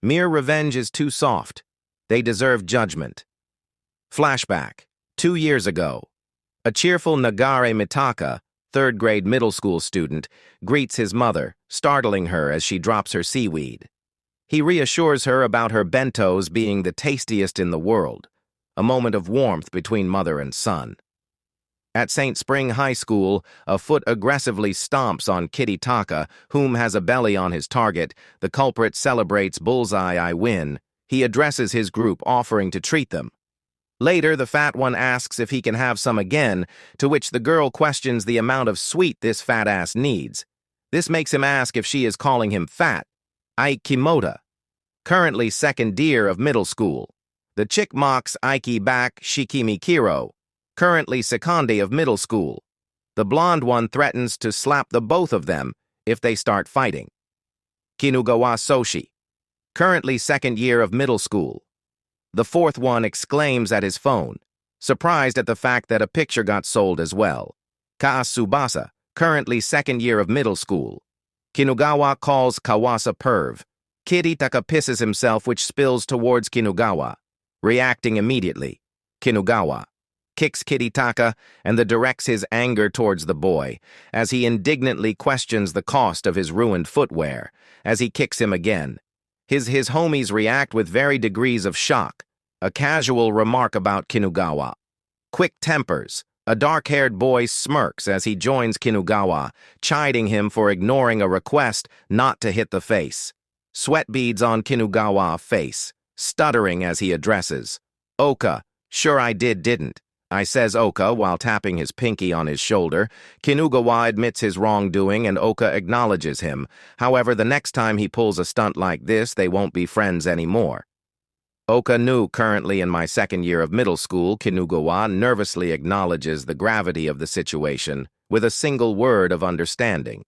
Mere revenge is too soft. They deserve judgment. Flashback. 2 years ago. A cheerful Nagare Mitaka, third-grade middle school student, greets his mother, startling her as she drops her seaweed. He reassures her about her bentos being the tastiest in the world, a moment of warmth between mother and son. At St. Spring High School, a foot aggressively stomps on Kitty-taka, whom has a belly on his target. The culprit celebrates "Bullseye, I win." He addresses his group, offering to treat them. Later, the fat one asks if he can have some again, to which the girl questions the amount of sweet this fat ass needs. This makes him ask if she is calling him fat. Aikimota. Currently second year of middle school. The chick mocks Aiki back Shikimi Kiro. Currently secondary of middle school. The blonde one threatens to slap the both of them if they start fighting. Kinugawa Soshi. Currently second year of middle school. The fourth one exclaims at his phone, surprised at the fact that a picture got sold as well. Kaasubasa, currently second year of middle school. Kinugawa calls Kawasa perv. Kitty-taka pisses himself, which spills towards Kinugawa. Reacting immediately, Kinugawa kicks Kitty-taka and directs his anger towards the boy, as he indignantly questions the cost of his ruined footwear, as he kicks him again. His homies react with varying degrees of shock, a casual remark about Kinugawa. Quick tempers. A dark-haired boy smirks as he joins Kinugawa, chiding him for ignoring a request not to hit the face. Sweat beads on Kinugawa's face, stuttering as he addresses. "Oka, sure I didn't. I says Oka while tapping his pinky on his shoulder. Kinugawa admits his wrongdoing and Oka acknowledges him. However, the next time he pulls a stunt like this, they won't be friends anymore. Oka knew currently in my second year of middle school, Kinugawa nervously acknowledges the gravity of the situation with a single word of understanding.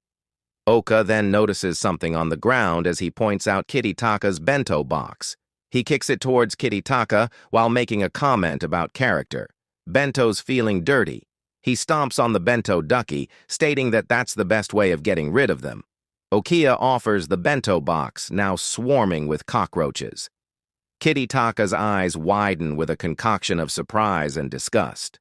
Oka then notices something on the ground as he points out Kitty-taka's bento box. He kicks it towards Kitty-taka while making a comment about character. Bento's feeling dirty. He stomps on the bento ducky, stating that that's the best way of getting rid of them. Okiya offers the bento box, now swarming with cockroaches. Kitty-taka's eyes widen with a concoction of surprise and disgust.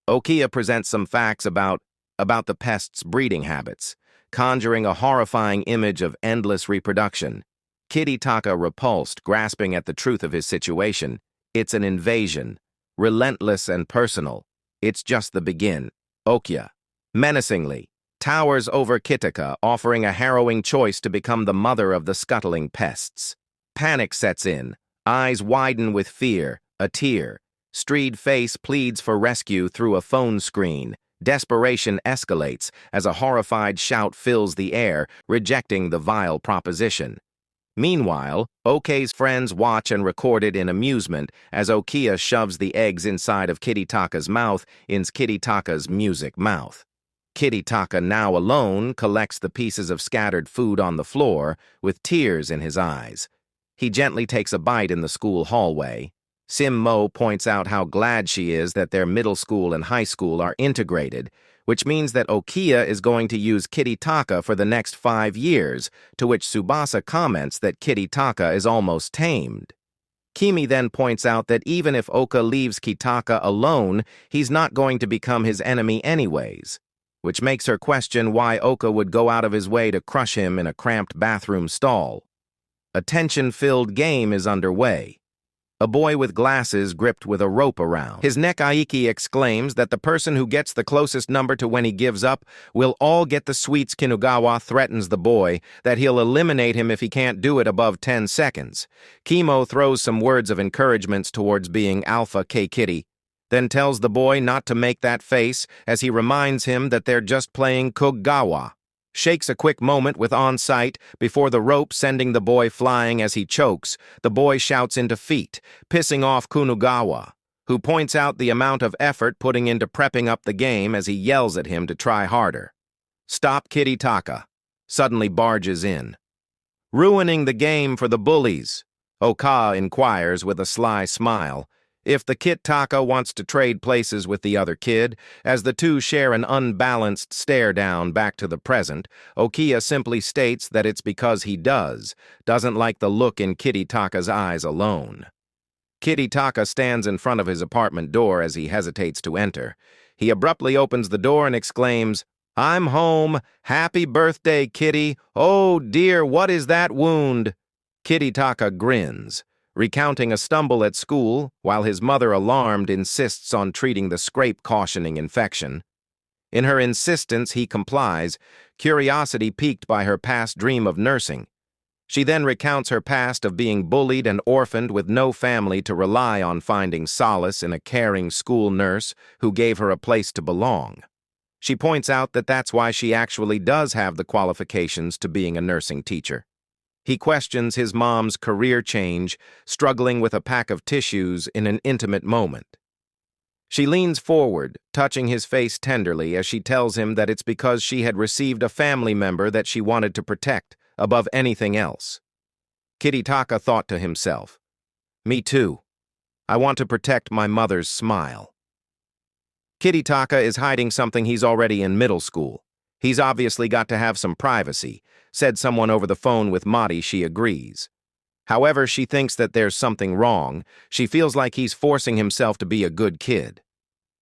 Okiya presents some facts about the pest's breeding habits, conjuring a horrifying image of endless reproduction. Kitty-taka repulsed, grasping at the truth of his situation. It's an invasion. Relentless and personal. It's just the begin. Okiya, menacingly, towers over Kitaka, offering a harrowing choice to become the mother of the scuttling pests. Panic sets in. Eyes widen with fear, a tear. Streed face pleads for rescue through a phone screen. Desperation escalates as a horrified shout fills the air, rejecting the vile proposition. Meanwhile, Okei's friends watch and record it in amusement as Okiya shoves the eggs inside of Kitty-taka's mouth in Kitty-taka's music mouth. Kitty-taka, now alone, collects the pieces of scattered food on the floor with tears in his eyes. He gently takes a bite in the school hallway. Sim-mo points out how glad she is that their middle school and high school are integrated, which means that Okiya is going to use Kitty-taka for the next 5 years, to which Tsubasa comments that Kitty-taka is almost tamed. Kimi then points out that even if Oka leaves Kitaka alone, he's not going to become his enemy anyways, which makes her question why Oka would go out of his way to crush him in a cramped bathroom stall. A tension-filled game is underway. A boy with glasses gripped with a rope around his neck. Aiki exclaims that the person who gets the closest number to when he gives up will all get the sweets. Kinugawa threatens the boy that he'll eliminate him if he can't do it above 10 seconds. Kimo throws some words of encouragement towards being Alpha K Kitty, then tells the boy not to make that face as he reminds him that they're just playing Kugawa. Shakes a quick moment with on-sight before the rope sending the boy flying as he chokes. The boy shouts in defeat, pissing off Kinugawa, who points out the amount of effort putting into prepping up the game as he yells at him to try harder. Stop Kitty-taka suddenly barges in. Ruining the game for the bullies, Oka inquires with a sly smile. If the Kitaka wants to trade places with the other kid, as the two share an unbalanced stare-down back to the present, Okiya simply states that it's because he doesn't like the look in Kitaka's eyes alone. Kitaka stands in front of his apartment door as he hesitates to enter. He abruptly opens the door and exclaims, "I'm home! Happy birthday, Kitty! Oh dear, what is that wound?" Kitaka grins, recounting a stumble at school, while his mother, alarmed, insists on treating the scrape-cautioning infection. In her insistence, he complies, curiosity piqued by her past dream of nursing. She then recounts her past of being bullied and orphaned with no family to rely on, finding solace in a caring school nurse who gave her a place to belong. She points out that that's why she actually does have the qualifications to being a nursing teacher. He questions his mom's career change, struggling with a pack of tissues in an intimate moment. She leans forward, touching his face tenderly as she tells him that it's because she had received a family member that she wanted to protect above anything else. Kitaka thought to himself, "Me too. I want to protect my mother's smile." Kitaka is hiding something he's already in middle school. He's obviously got to have some privacy, said someone over the phone with Mari. She agrees. However, she thinks that there's something wrong. She feels like he's forcing himself to be a good kid.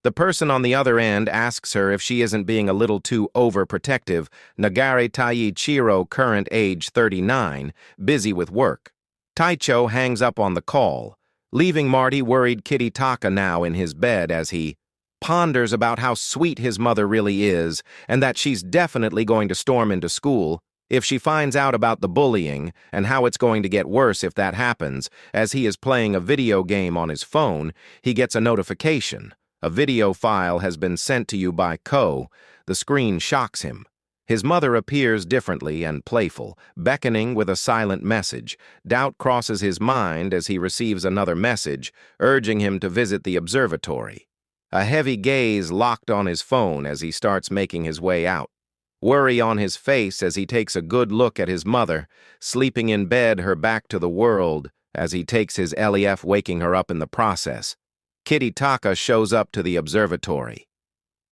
The person on the other end asks her if she isn't being a little too overprotective. Nagare Taichiro, current age 39, busy with work. Taicho hangs up on the call, leaving Marty worried Kitaka now in his bed as he ponders about how sweet his mother really is and that she's definitely going to storm into school if she finds out about the bullying and how it's going to get worse if that happens. As he is playing a video game on his phone, he gets a notification. A video file has been sent to you by Ko. The screen shocks him. His mother appears differently and playful, beckoning with a silent message. Doubt crosses his mind as he receives another message, urging him to visit the observatory. A heavy gaze locked on his phone as he starts making his way out. Worry on his face as he takes a good look at his mother, sleeping in bed, her back to the world, as he takes his LEF, waking her up in the process. Kitaka shows up to the observatory.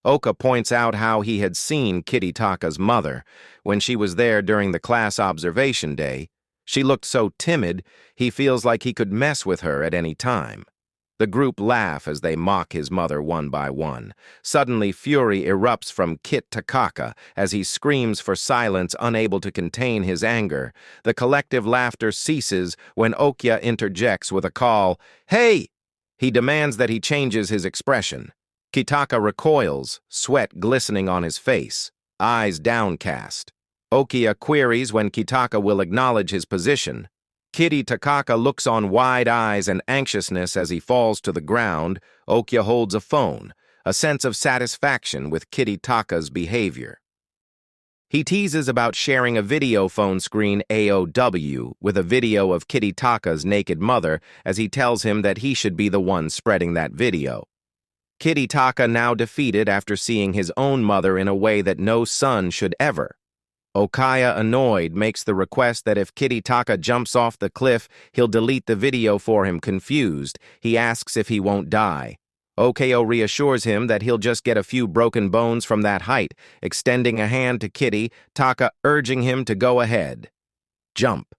Oka points out how he had seen Kitaka's mother when she was there during the class observation day. She looked so timid, he feels like he could mess with her at any time. The group laugh as they mock his mother one by one. Suddenly, fury erupts from Kitaka as he screams for silence, unable to contain his anger. The collective laughter ceases when Okiya interjects with a call, "Hey!" He demands that he changes his expression. Kitaka recoils, sweat glistening on his face, eyes downcast. Okiya queries when Kitaka will acknowledge his position. Kitaka looks on wide eyes and anxiousness as he falls to the ground. Okiya holds a phone, a sense of satisfaction with Kitaka's behavior. He teases about sharing a video phone screen AOW with a video of Kitaka's naked mother as he tells him that he should be the one spreading that video. Kitaka now defeated after seeing his own mother in a way that no son should ever. Okiya, annoyed, makes the request that if Kitaka jumps off the cliff, he'll delete the video for him. Confused, he asks if he won't die. Okiya reassures him that he'll just get a few broken bones from that height, extending a hand to Kitaka, urging him to go ahead. Jump.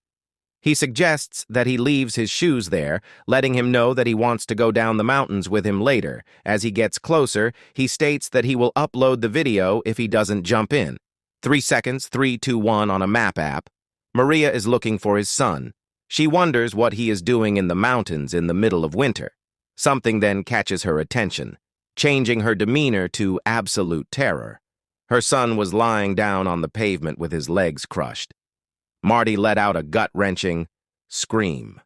He suggests that he leaves his shoes there, letting him know that he wants to go down the mountains with him later. As he gets closer, he states that he will upload the video if he doesn't jump in. 3 seconds, 3, 2, 1 on a map app. Maria is looking for his son. She wonders what he is doing in the mountains in the middle of winter. Something then catches her attention, changing her demeanor to absolute terror. Her son was lying down on the pavement with his legs crushed. Marty let out a gut-wrenching scream.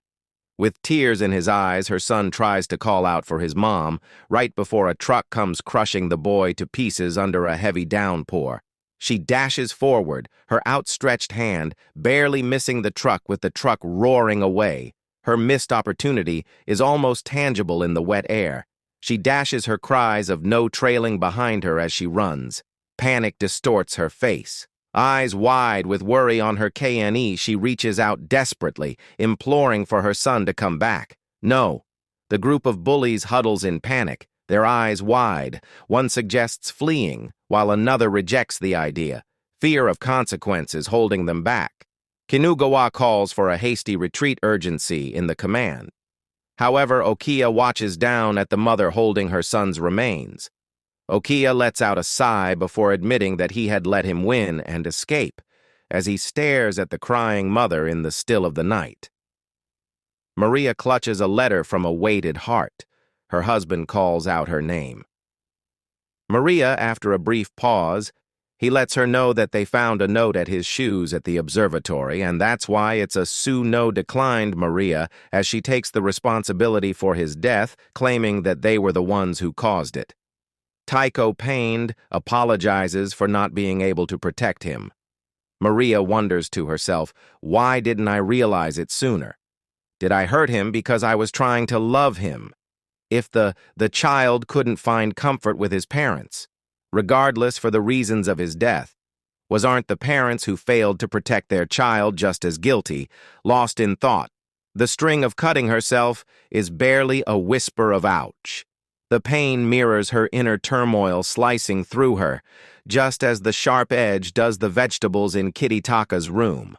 With tears in his eyes, her son tries to call out for his mom, right before a truck comes crushing the boy to pieces under a heavy downpour. She dashes forward, her outstretched hand barely missing the truck with the truck roaring away. Her missed opportunity is almost tangible in the wet air. She dashes her cries of no trailing behind her as she runs. Panic distorts her face. Eyes wide with worry on her KNE, she reaches out desperately, imploring for her son to come back. No, The group of bullies huddles in panic, their eyes wide. One suggests fleeing, while another rejects the idea, fear of consequences holding them back. Kinugawa calls for a hasty retreat urgency in the command. However, Okiya watches down at the mother holding her son's remains. Okiya lets out a sigh before admitting that he had let him win and escape, as he stares at the crying mother in the still of the night. Maria clutches a letter from a weighted heart. Her husband calls out her name. Maria, after a brief pause, he lets her know that they found a note at his shoes at the observatory, and that's why it's a sue no declined Maria, as she takes the responsibility for his death, claiming that they were the ones who caused it. Taiko, pained, apologizes for not being able to protect him. Maria wonders to herself, why didn't I realize it sooner? Did I hurt him because I was trying to love him? If the child couldn't find comfort with his parents, regardless for the reasons of his death, aren't the parents who failed to protect their child just as guilty? Lost in thought, the string of cutting herself is barely a whisper of ouch. The pain mirrors her inner turmoil slicing through her, just as the sharp edge does the vegetables in Kititaka's room.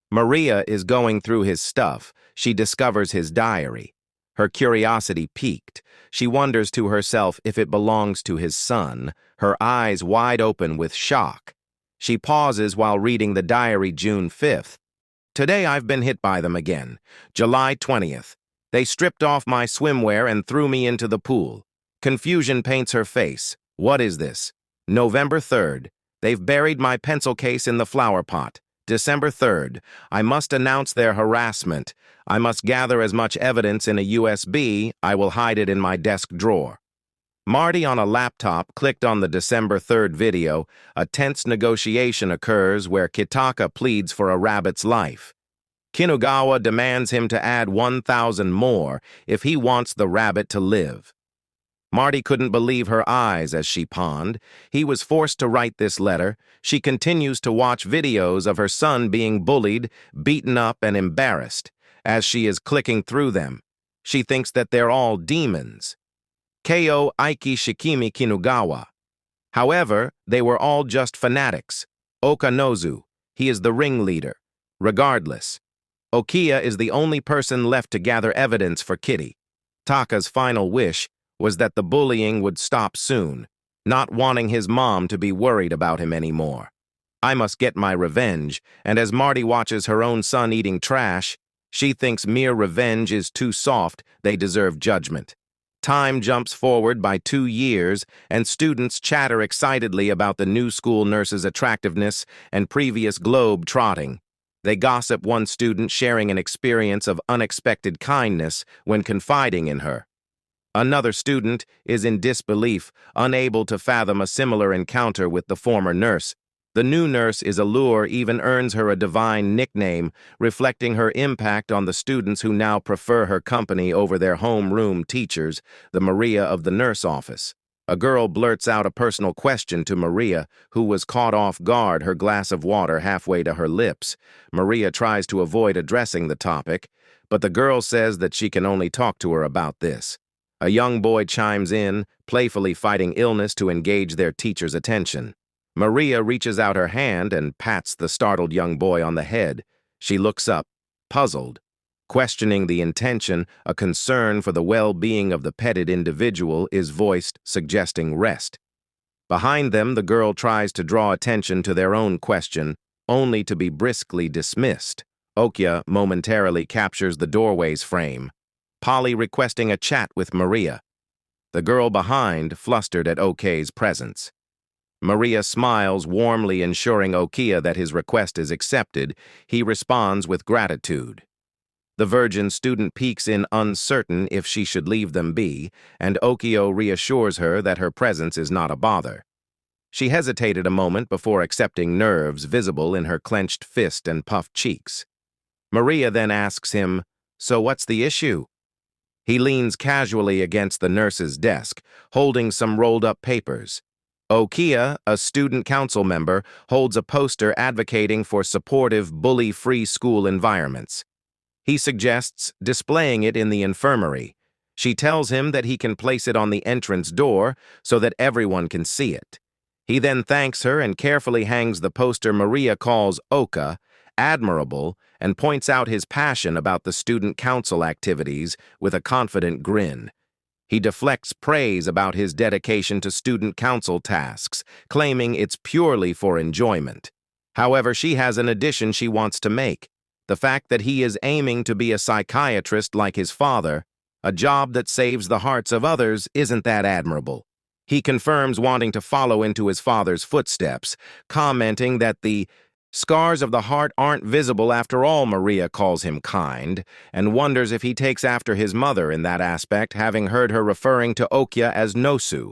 Maria is going through his stuff. She discovers his diary. Her curiosity piqued. She wonders to herself if it belongs to his son, her eyes wide open with shock. She pauses while reading the diary. June 5th. Today I've been hit by them again. July 20th. They stripped off my swimwear and threw me into the pool. Confusion paints her face. What is this? November 3rd. They've buried my pencil case in the flower pot. December 3rd. I must announce their harassment. I must gather as much evidence in a USB. I will hide it in my desk drawer. Marty on a laptop clicked on the December 3rd video. A tense negotiation occurs where Kitaka pleads for a rabbit's life. Kinugawa demands him to add 1,000 more if he wants the rabbit to live. Marty couldn't believe her eyes as she pawned. He was forced to write this letter. She continues to watch videos of her son being bullied, beaten up, and embarrassed. As she is clicking through them, she thinks that they're all demons. Keo Aiki Shikimi Kinugawa. However, they were all just fanatics. Okanozu, he is the ringleader. Regardless, Okiya is the only person left to gather evidence for Kitty. Taka's final wish was that the bullying would stop soon, not wanting his mom to be worried about him anymore. I must get my revenge, and as Marty watches her own son eating trash, she thinks mere revenge is too soft, they deserve judgment. Time jumps forward by 2 years, and students chatter excitedly about the new school nurse's attractiveness and previous globe-trotting. They gossip one student sharing an experience of unexpected kindness when confiding in her. Another student is in disbelief, unable to fathom a similar encounter with the former nurse. The new nurse is allure even earns her a divine nickname, reflecting her impact on the students who now prefer her company over their homeroom teachers, the Maria of the nurse office. A girl blurts out a personal question to Maria, who was caught off guard, her glass of water halfway to her lips. Maria tries to avoid addressing the topic, but the girl says that she can only talk to her about this. A young boy chimes in, playfully fighting illness to engage their teacher's attention. Maria reaches out her hand and pats the startled young boy on the head. She looks up, puzzled. Questioning the intention, a concern for the well-being of the petted individual is voiced, suggesting rest. Behind them, the girl tries to draw attention to their own question, only to be briskly dismissed. Okiya momentarily captures the doorway's frame, Polly requesting a chat with Maria. The girl behind, flustered at Ok's presence. Maria smiles warmly, ensuring Okiya that his request is accepted. He responds with gratitude. The virgin student peeks in, uncertain if she should leave them be, and Okio reassures her that her presence is not a bother. She hesitated a moment before accepting, nerves visible in her clenched fist and puffed cheeks. Maria then asks him, "So what's the issue?" He leans casually against the nurse's desk, holding some rolled-up papers. Okiya, a student council member, holds a poster advocating for supportive, bully-free school environments. He suggests displaying it in the infirmary. She tells him that he can place it on the entrance door so that everyone can see it. He then thanks her and carefully hangs the poster Maria calls Oka admirable and points out his passion about the student council activities with a confident grin. He deflects praise about his dedication to student council tasks, claiming it's purely for enjoyment. However, she has an addition she wants to make: the fact that he is aiming to be a psychiatrist like his father. A job that saves the hearts of others isn't that admirable. He confirms wanting to follow into his father's footsteps, commenting that the scars of the heart aren't visible after all. Maria calls him kind, and wonders if he takes after his mother in that aspect, having heard her referring to Okya as Nosu.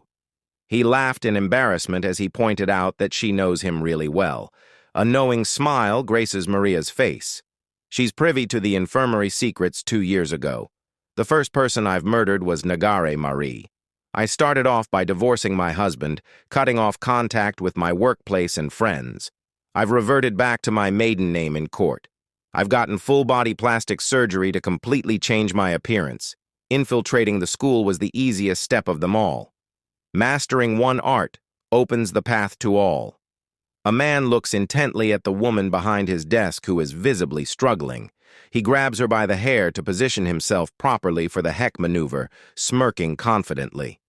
He laughed in embarrassment as he pointed out that she knows him really well. A knowing smile graces Maria's face. She's privy to the infirmary secrets 2 years ago. The first person I've murdered was Nagare Marie. I started off by divorcing my husband, cutting off contact with my workplace and friends. I've reverted back to my maiden name in court. I've gotten full-body plastic surgery to completely change my appearance. Infiltrating the school was the easiest step of them all. Mastering one art opens the path to all. A man looks intently at the woman behind his desk who is visibly struggling. He grabs her by the hair to position himself properly for the heck maneuver, smirking confidently.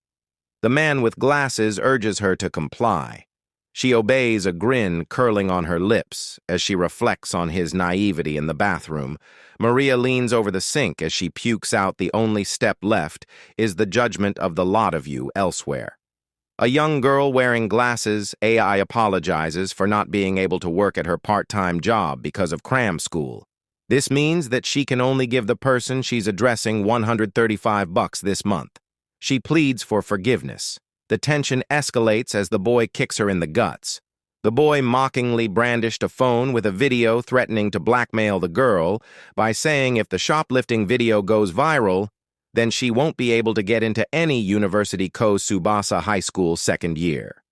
The man with glasses urges her to comply. She obeys, a grin curling on her lips as she reflects on his naivety in the bathroom. Maria leans over the sink as she pukes out the only step left is the judgment of the lot of you elsewhere. A young girl wearing glasses, AI apologizes for not being able to work at her part-time job because of cram school. This means that she can only give the person she's addressing $135 this month. She pleads for forgiveness. The tension escalates as the boy kicks her in the guts. The boy mockingly brandished a phone with a video threatening to blackmail the girl by saying if the shoplifting video goes viral, then she won't be able to get into any University Ko Tsubasa High School second year.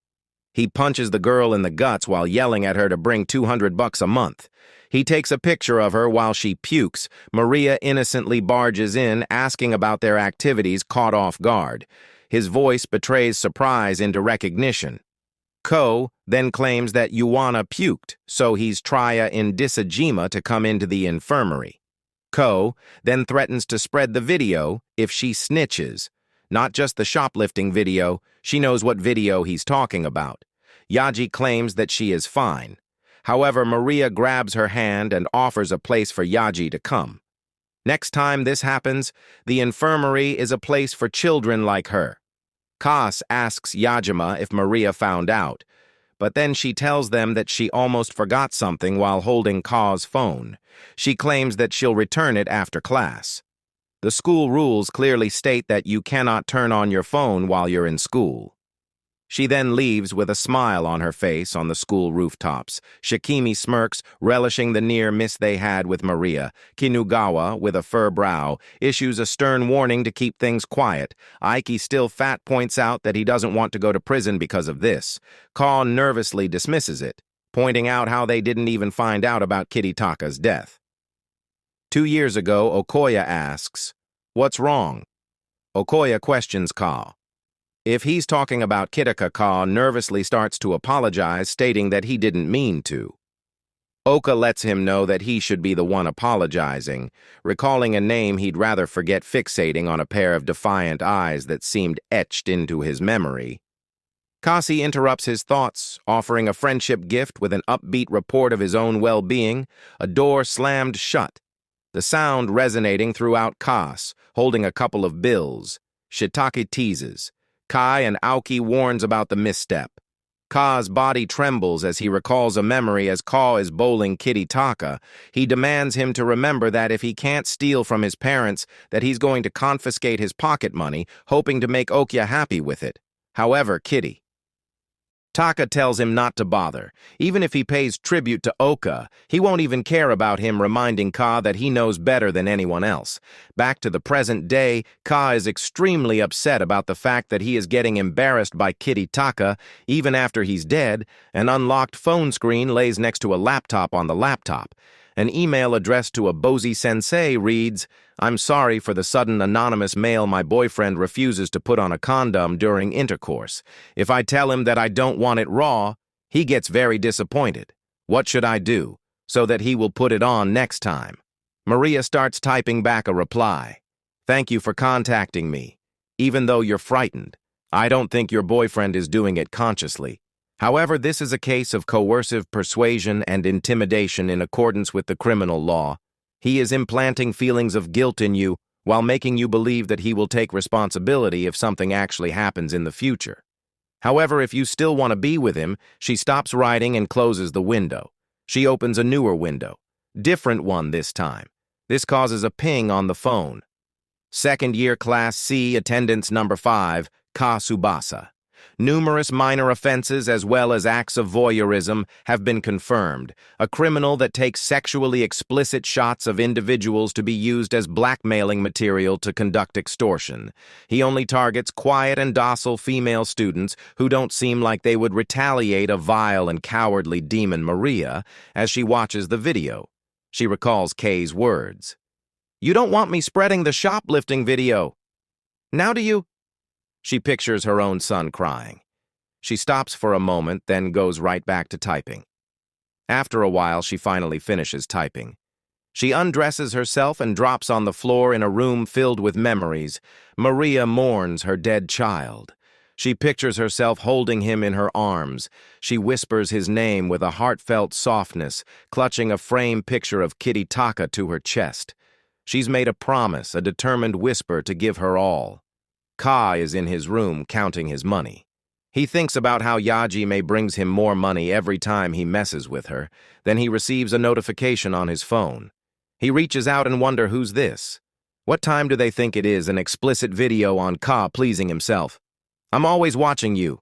He punches the girl in the guts while yelling at her to bring $200 a month. He takes a picture of her while she pukes. Maria innocently barges in, asking about their activities, caught off guard. His voice betrays surprise into recognition. Ko then claims that Yuana puked, so he's Traya in Disajima to come into the infirmary. Ko then threatens to spread the video if she snitches. Not just the shoplifting video, she knows what video he's talking about. Yaji claims that she is fine. However, Maria grabs her hand and offers a place for Yaji to come. Next time this happens, the infirmary is a place for children like her. Kas asks Yajima if Maria found out, but then she tells them that she almost forgot something while holding Ka's phone. She claims that she'll return it after class. The school rules clearly state that you cannot turn on your phone while you're in school. She then leaves with a smile on her face on the school rooftops. Shikimi smirks, relishing the near miss they had with Maria. Kinugawa, with a fur brow, issues a stern warning to keep things quiet. Aiki, still fat, points out that he doesn't want to go to prison because of this. Ka nervously dismisses it, pointing out how they didn't even find out about Kiritaka's death. 2 years ago, Okoya asks, "What's wrong?" Okoya questions Ka. If he's talking about Kitaka, Ka nervously starts to apologize, stating that he didn't mean to. Oka lets him know that he should be the one apologizing, recalling a name he'd rather forget, fixating on a pair of defiant eyes that seemed etched into his memory. Kasi interrupts his thoughts, offering a friendship gift with an upbeat report of his own well-being, a door slammed shut, the sound resonating throughout Kas, holding a couple of bills. Shitake teases. Kai and Aoki warns about the misstep. Ka's body trembles as he recalls a memory as Ka is bowling Kiritaka. He demands him to remember that if he can't steal from his parents, that he's going to confiscate his pocket money, hoping to make Okya happy with it. However, Taka tells him not to bother. Even if he pays tribute to Oka, he won't even care about him, reminding Ka that he knows better than anyone else. Back to the present day, Ka is extremely upset about the fact that he is getting embarrassed by Kiritaka even after he's dead. An unlocked phone screen lays next to a laptop on the laptop. An email addressed to a Bozy sensei reads, "I'm sorry for the sudden anonymous mail. My boyfriend refuses to put on a condom during intercourse. If I tell him that I don't want it raw, he gets very disappointed. What should I do so that he will put it on next time?" Maria starts typing back a reply. "Thank you for contacting me. Even though you're frightened, I don't think your boyfriend is doing it consciously. However, this is a case of coercive persuasion and intimidation in accordance with the criminal law. He is implanting feelings of guilt in you while making you believe that he will take responsibility if something actually happens in the future. However, if you still want to be with him," she stops writing and closes the window. She opens a newer window. Different one this time. This causes a ping on the phone. Second year Class C, attendance number 5, Ka Subasa. Numerous minor offenses as well as acts of voyeurism have been confirmed. A criminal that takes sexually explicit shots of individuals to be used as blackmailing material to conduct extortion. He only targets quiet and docile female students who don't seem like they would retaliate a vile and cowardly demon Maria as she watches the video. She recalls Kay's words. "You don't want me spreading the shoplifting video. Now do you?" She pictures her own son crying. She stops for a moment, then goes right back to typing. After a while, she finally finishes typing. She undresses herself and drops on the floor in a room filled with memories. Maria mourns her dead child. She pictures herself holding him in her arms. She whispers his name with a heartfelt softness, clutching a framed picture of Kitty-Taka to her chest. She's made a promise, a determined whisper to give her all. Ka is in his room counting his money. He thinks about how Yajime brings him more money every time he messes with her. Then he receives a notification on his phone. He reaches out and wonders, who's this? What time do they think it is? An explicit video on Ka pleasing himself. "I'm always watching you."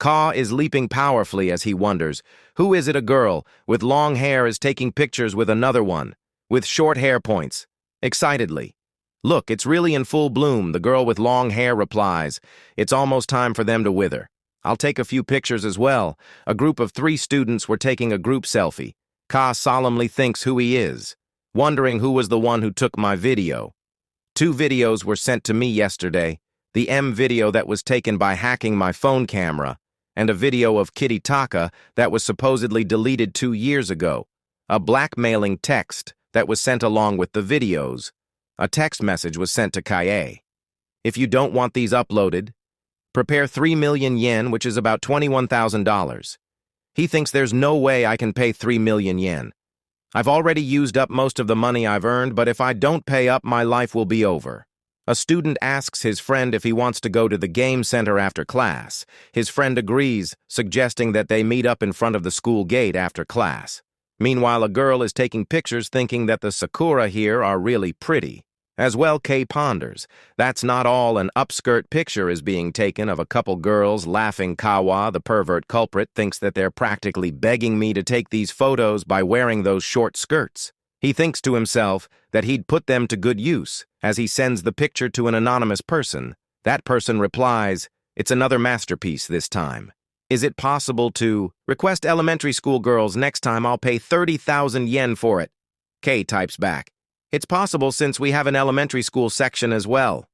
Ka is leaping powerfully as he wonders, who is it? A girl with long hair is taking pictures with another one, with short hair points. Excitedly. "Look, it's really in full bloom," the girl with long hair replies. "It's almost time for them to wither. I'll take a few pictures as well." A group of 3 students were taking a group selfie. Ka solemnly thinks who he is, wondering who was the one who took my video. 2 videos were sent to me yesterday. The M video that was taken by hacking my phone camera, and a video of Kitty-Taka that was supposedly deleted 2 years ago. A blackmailing text that was sent along with the videos. A text message was sent to Kaye. "If you don't want these uploaded, prepare 3 million yen, which is about $21,000. He thinks there's no way I can pay 3 million yen. I've already used up most of the money I've earned, but if I don't pay up, my life will be over." A student asks his friend if he wants to go to the game center after class. His friend agrees, suggesting that they meet up in front of the school gate after class. Meanwhile, a girl is taking pictures thinking that the sakura here are really pretty. As well, Kay ponders. That's not all. An upskirt picture is being taken of a couple girls laughing. Kawa, the pervert culprit, thinks that they're practically begging me to take these photos by wearing those short skirts. He thinks to himself that he'd put them to good use as he sends the picture to an anonymous person. That person replies, "It's another masterpiece this time. Is it possible to request elementary school girls next time? I'll pay 30,000 yen for it." Kay types back, "It's possible since we have an elementary school section as well."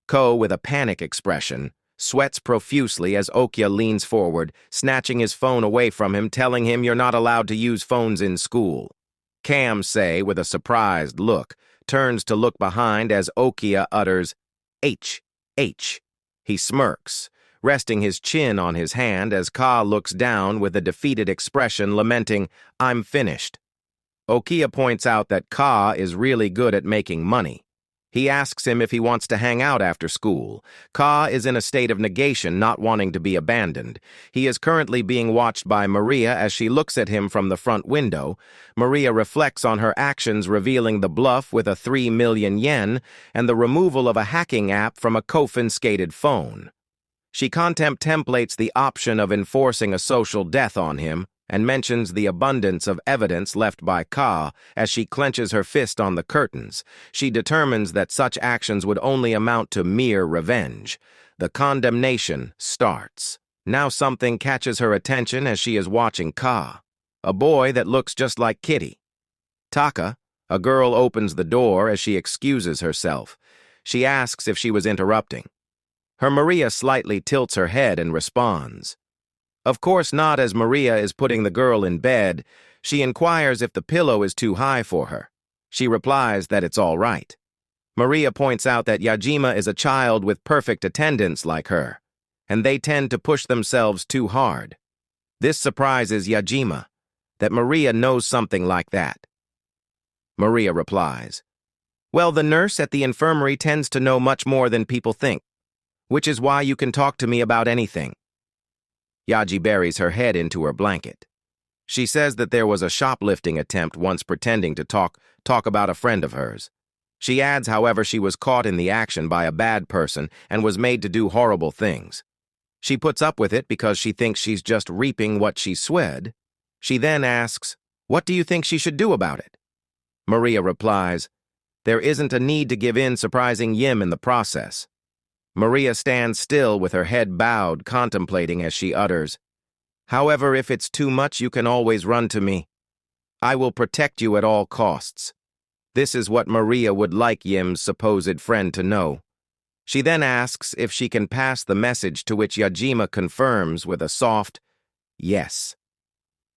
Ko, with a panic expression, sweats profusely as Okya leans forward, snatching his phone away from him, telling him, "You're not allowed to use phones in school." Kamse, with a surprised look, turns to look behind as Okya utters, "H. He smirks, resting his chin on his hand as Ka looks down with a defeated expression, lamenting, "I'm finished." Okya points out that Ka is really good at making money. He asks him if he wants to hang out after school. Ka is in a state of negation, not wanting to be abandoned. He is currently being watched by Maria as she looks at him from the front window. Maria reflects on her actions, revealing the bluff with a 3 million yen and the removal of a hacking app from a confiscated phone. She contemplates the option of enforcing a social death on him, and mentions the abundance of evidence left by Ka as she clenches her fist on the curtains. She determines that such actions would only amount to mere revenge. The condemnation starts. Now something catches her attention as she is watching Ka, a boy that looks just like Kitty. Taka, a girl, opens the door as she excuses herself. She asks if she was interrupting. Her Maria slightly tilts her head and responds. Of course not. As Maria is putting the girl in bed, she inquires if the pillow is too high for her. She replies that it's all right. Maria points out that Yajima is a child with perfect attendance like her, and they tend to push themselves too hard. This surprises Yajima, that Maria knows something like that. Maria replies, well, the nurse at the infirmary tends to know much more than people think, which is why you can talk to me about anything. Yaji buries her head into her blanket. She says that there was a shoplifting attempt once pretending to talk about a friend of hers. She adds, however, she was caught in the action by a bad person and was made to do horrible things. She puts up with it because she thinks she's just reaping what she sowed. She then asks, what do you think she should do about it? Maria replies, there isn't a need to give in, surprising Yim in the process. Maria stands still with her head bowed, contemplating as she utters, however, if it's too much, you can always run to me. I will protect you at all costs. This is what Maria would like Yim's supposed friend to know. She then asks if she can pass the message, to which Yajima confirms with a soft yes.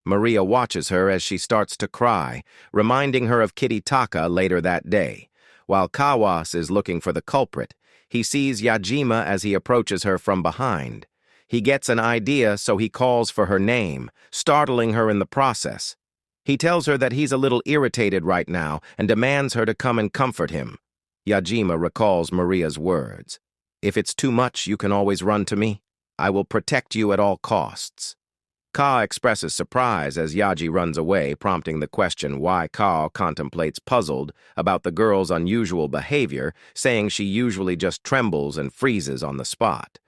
Maria watches her as she starts to cry, reminding her of Kitty Taka later that day. While Kawas is looking for the culprit, he sees Yajima as he approaches her from behind. He gets an idea, so he calls for her name, startling her in the process. He tells her that he's a little irritated right now and demands her to come and comfort him. Yajima recalls Maria's words. If it's too much, you can always run to me. I will protect you at all costs. Ka expresses surprise as Yaji runs away, prompting the question why Ka contemplates, puzzled about the girl's unusual behavior, saying she usually just trembles and freezes on the spot.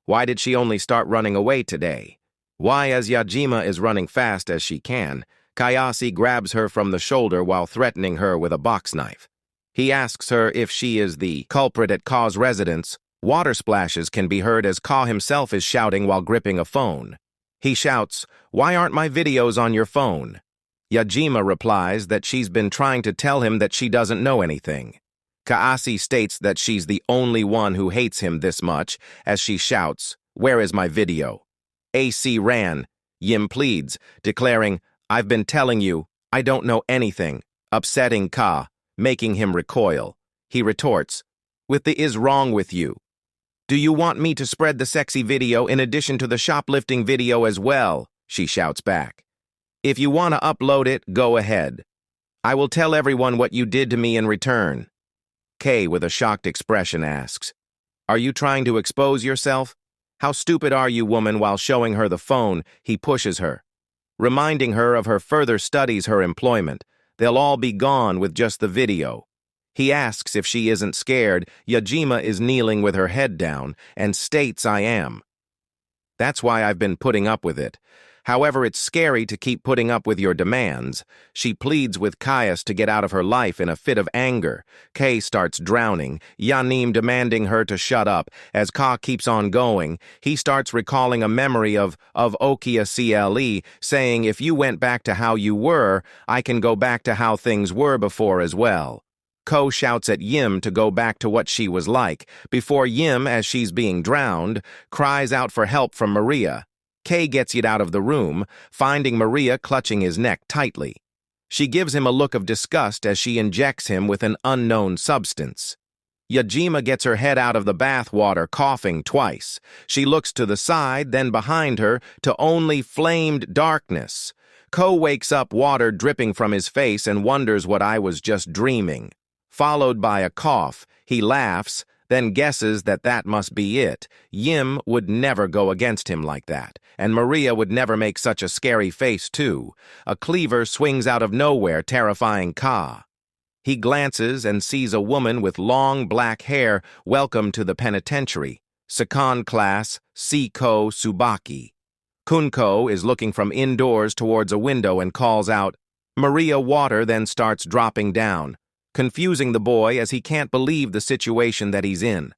Why did she only start running away today? Why, as Yajima is running fast as she can, Kayase grabs her from the shoulder while threatening her with a box knife. He asks her if she is the culprit at Ka's residence. Water splashes can be heard as Ka himself is shouting while gripping a phone. He shouts, why aren't my videos on your phone? Yajima replies that she's been trying to tell him that she doesn't know anything. Kaase states that she's the only one who hates him this much, as she shouts, where is my video? AC ran. Yim pleads, declaring, I've been telling you, I don't know anything, upsetting Ka, making him recoil. He retorts, what the is wrong with you? Do you want me to spread the sexy video in addition to the shoplifting video as well? She shouts back. If you want to upload it, go ahead. I will tell everyone what you did to me in return. Kay, with a shocked expression, asks, are you trying to expose yourself? How stupid are you, woman? While showing her the phone, he pushes her, reminding her of her further studies, her employment. They'll all be gone with just the video. He asks if she isn't scared. Yajima is kneeling with her head down and states, I am. That's why I've been putting up with it. However, it's scary to keep putting up with your demands. She pleads with Caius to get out of her life in a fit of anger. Kay starts drowning, Yanim demanding her to shut up. As Ka keeps on going, he starts recalling a memory of Okia Cle, saying, if you went back to how you were, I can go back to how things were before as well. Ko shouts at Yim to go back to what she was like, before Yim, as she's being drowned, cries out for help from Maria. Kay gets it out of the room, finding Maria clutching his neck tightly. She gives him a look of disgust as she injects him with an unknown substance. Yajima gets her head out of the bath water, coughing twice. She looks to the side, then behind her, to only flamed darkness. Ko wakes up, water dripping from his face, and wonders what I was just dreaming. Followed by a cough, he laughs, then guesses that that must be it. Yim would never go against him like that, and Maria would never make such a scary face too. A cleaver swings out of nowhere, terrifying Ka. He glances and sees a woman with long black hair. Welcome to the penitentiary. Second class, Siko Subaki. Kunko is looking from indoors towards a window and calls out, Maria. Water then starts dropping down, confusing the boy as he can't believe the situation that he's in.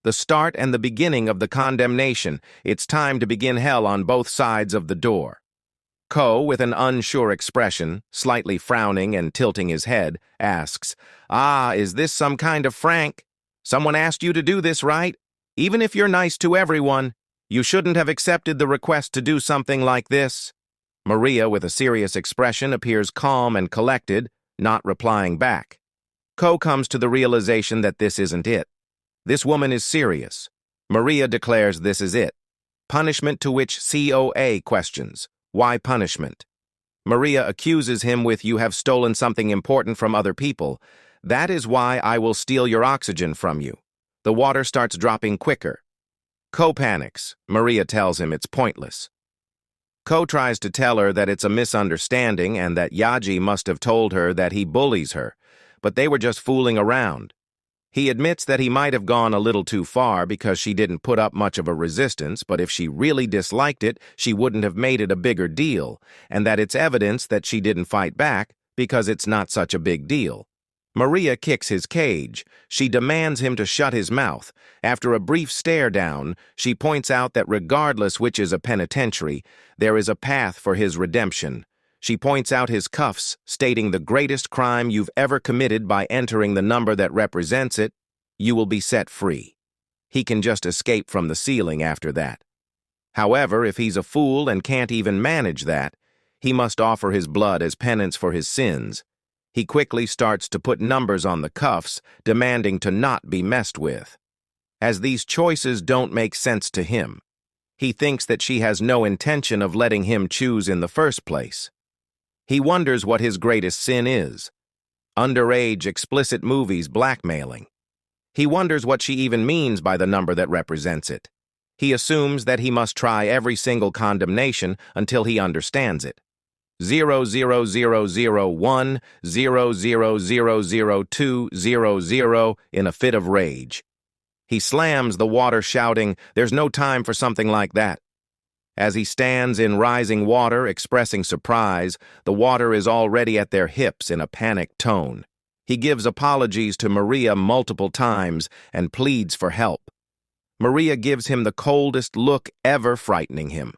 The start and the beginning of the condemnation. It's time to begin hell on both sides of the door. Ko, with an unsure expression, slightly frowning and tilting his head, asks, "Ah, is this some kind of prank? Someone asked you to do this, right? Even if you're nice to everyone, you shouldn't have accepted the request to do something like this." Maria, with a serious expression, appears calm and collected, not replying back. Ko comes to the realization that this isn't it. This woman is serious. Maria declares this is it. Punishment, to which COA questions, "Why punishment?" Maria accuses him with, "You have stolen something important from other people. That is why I will steal your oxygen from you." The water starts dropping quicker. Ko panics. Maria tells him it's pointless. Ko tries to tell her that it's a misunderstanding and that Yaji must have told her that he bullies her, but they were just fooling around. He admits that he might have gone a little too far because she didn't put up much of a resistance, but if she really disliked it, she wouldn't have made it a bigger deal, and that it's evidence that she didn't fight back because it's not such a big deal. Maria kicks his cage. She demands him to shut his mouth. After a brief stare down, she points out that regardless which is a penitentiary, there is a path for his redemption. She points out his cuffs, stating the greatest crime you've ever committed by entering the number that represents it, you will be set free. He can just escape from the ceiling after that. However, if he's a fool and can't even manage that, he must offer his blood as penance for his sins. He quickly starts to put numbers on the cuffs, demanding to not be messed with. As these choices don't make sense to him, he thinks that she has no intention of letting him choose in the first place. He wonders what his greatest sin is. Underage, explicit movies, blackmailing. He wonders what she even means by the number that represents it. He assumes that he must try every single condemnation until he understands it. 00001, 0000200 in a fit of rage. He slams the water, shouting, "There's no time for something like that." As he stands in rising water, expressing surprise, the water is already at their hips in a panicked tone. He gives apologies to Maria multiple times and pleads for help. Maria gives him the coldest look ever, frightening him.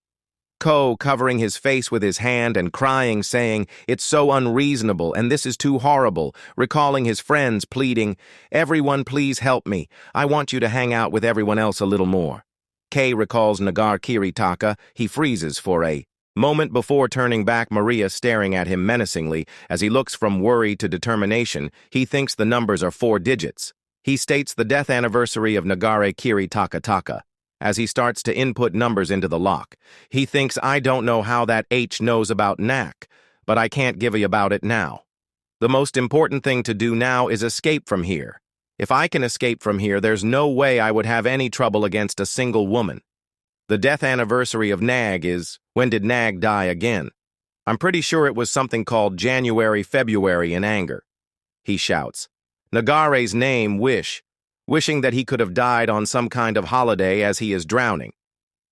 Ko, covering his face with his hand and crying, saying, "It's so unreasonable and this is too horrible," recalling his friends, pleading, "Everyone please help me. I want you to hang out with everyone else a little more." Kei recalls Nagar Kiritaka. He freezes for a moment before turning back, Maria staring at him menacingly. As he looks from worry to determination, he thinks the numbers are 4 digits. He states the death anniversary of Nagare Kiritaka. As he starts to input numbers into the lock, he thinks, "I don't know how that H knows about Nak, but I can't give you about it now. The most important thing to do now is escape from here. If I can escape from here, there's no way I would have any trouble against a single woman. The death anniversary of Nag is, when did Nag die again? I'm pretty sure it was something called January, February in anger." He shouts. Nagare's name, wishing that he could have died on some kind of holiday as he is drowning.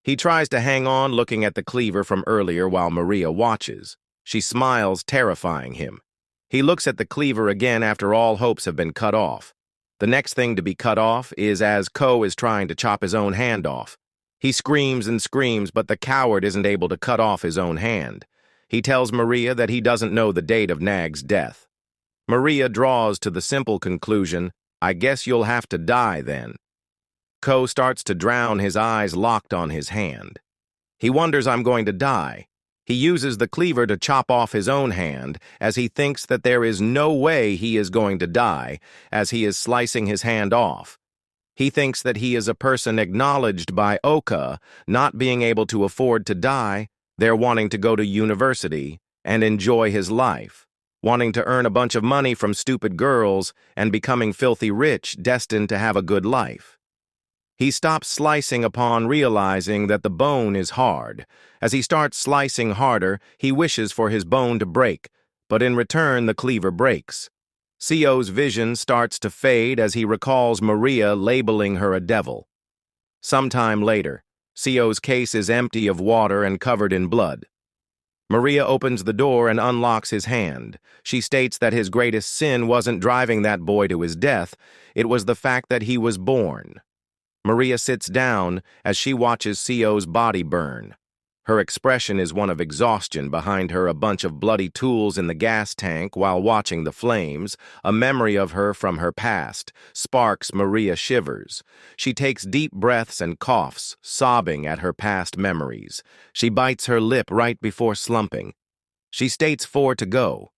He tries to hang on, looking at the cleaver from earlier while Maria watches. She smiles, terrifying him. He looks at the cleaver again after all hopes have been cut off. The next thing to be cut off is as Ko is trying to chop his own hand off. He screams and screams, but the coward isn't able to cut off his own hand. He tells Maria that he doesn't know the date of Nag's death. Maria draws to the simple conclusion, "I guess you'll have to die then." Ko starts to drown, his eyes locked on his hand. He wonders, "I'm going to die." He uses the cleaver to chop off his own hand, as he thinks that there is no way he is going to die, as he is slicing his hand off. He thinks that he is a person acknowledged by Oka, not being able to afford to die, they're wanting to go to university and enjoy his life, wanting to earn a bunch of money from stupid girls and becoming filthy rich, destined to have a good life. He stops slicing upon realizing that the bone is hard. As he starts slicing harder, he wishes for his bone to break, but in return the cleaver breaks. Sio's vision starts to fade as he recalls Maria labeling her a devil. Sometime later, Sio's case is empty of water and covered in blood. Maria opens the door and unlocks his hand. She states that his greatest sin wasn't driving that boy to his death, it was the fact that he was born. Maria sits down as she watches Sio's body burn. Her expression is one of exhaustion, behind her a bunch of bloody tools in the gas tank while watching the flames, a memory of her from her past. Sparks Maria shivers. She takes deep breaths and coughs, sobbing at her past memories. She bites her lip right before slumping. She states 4 to go.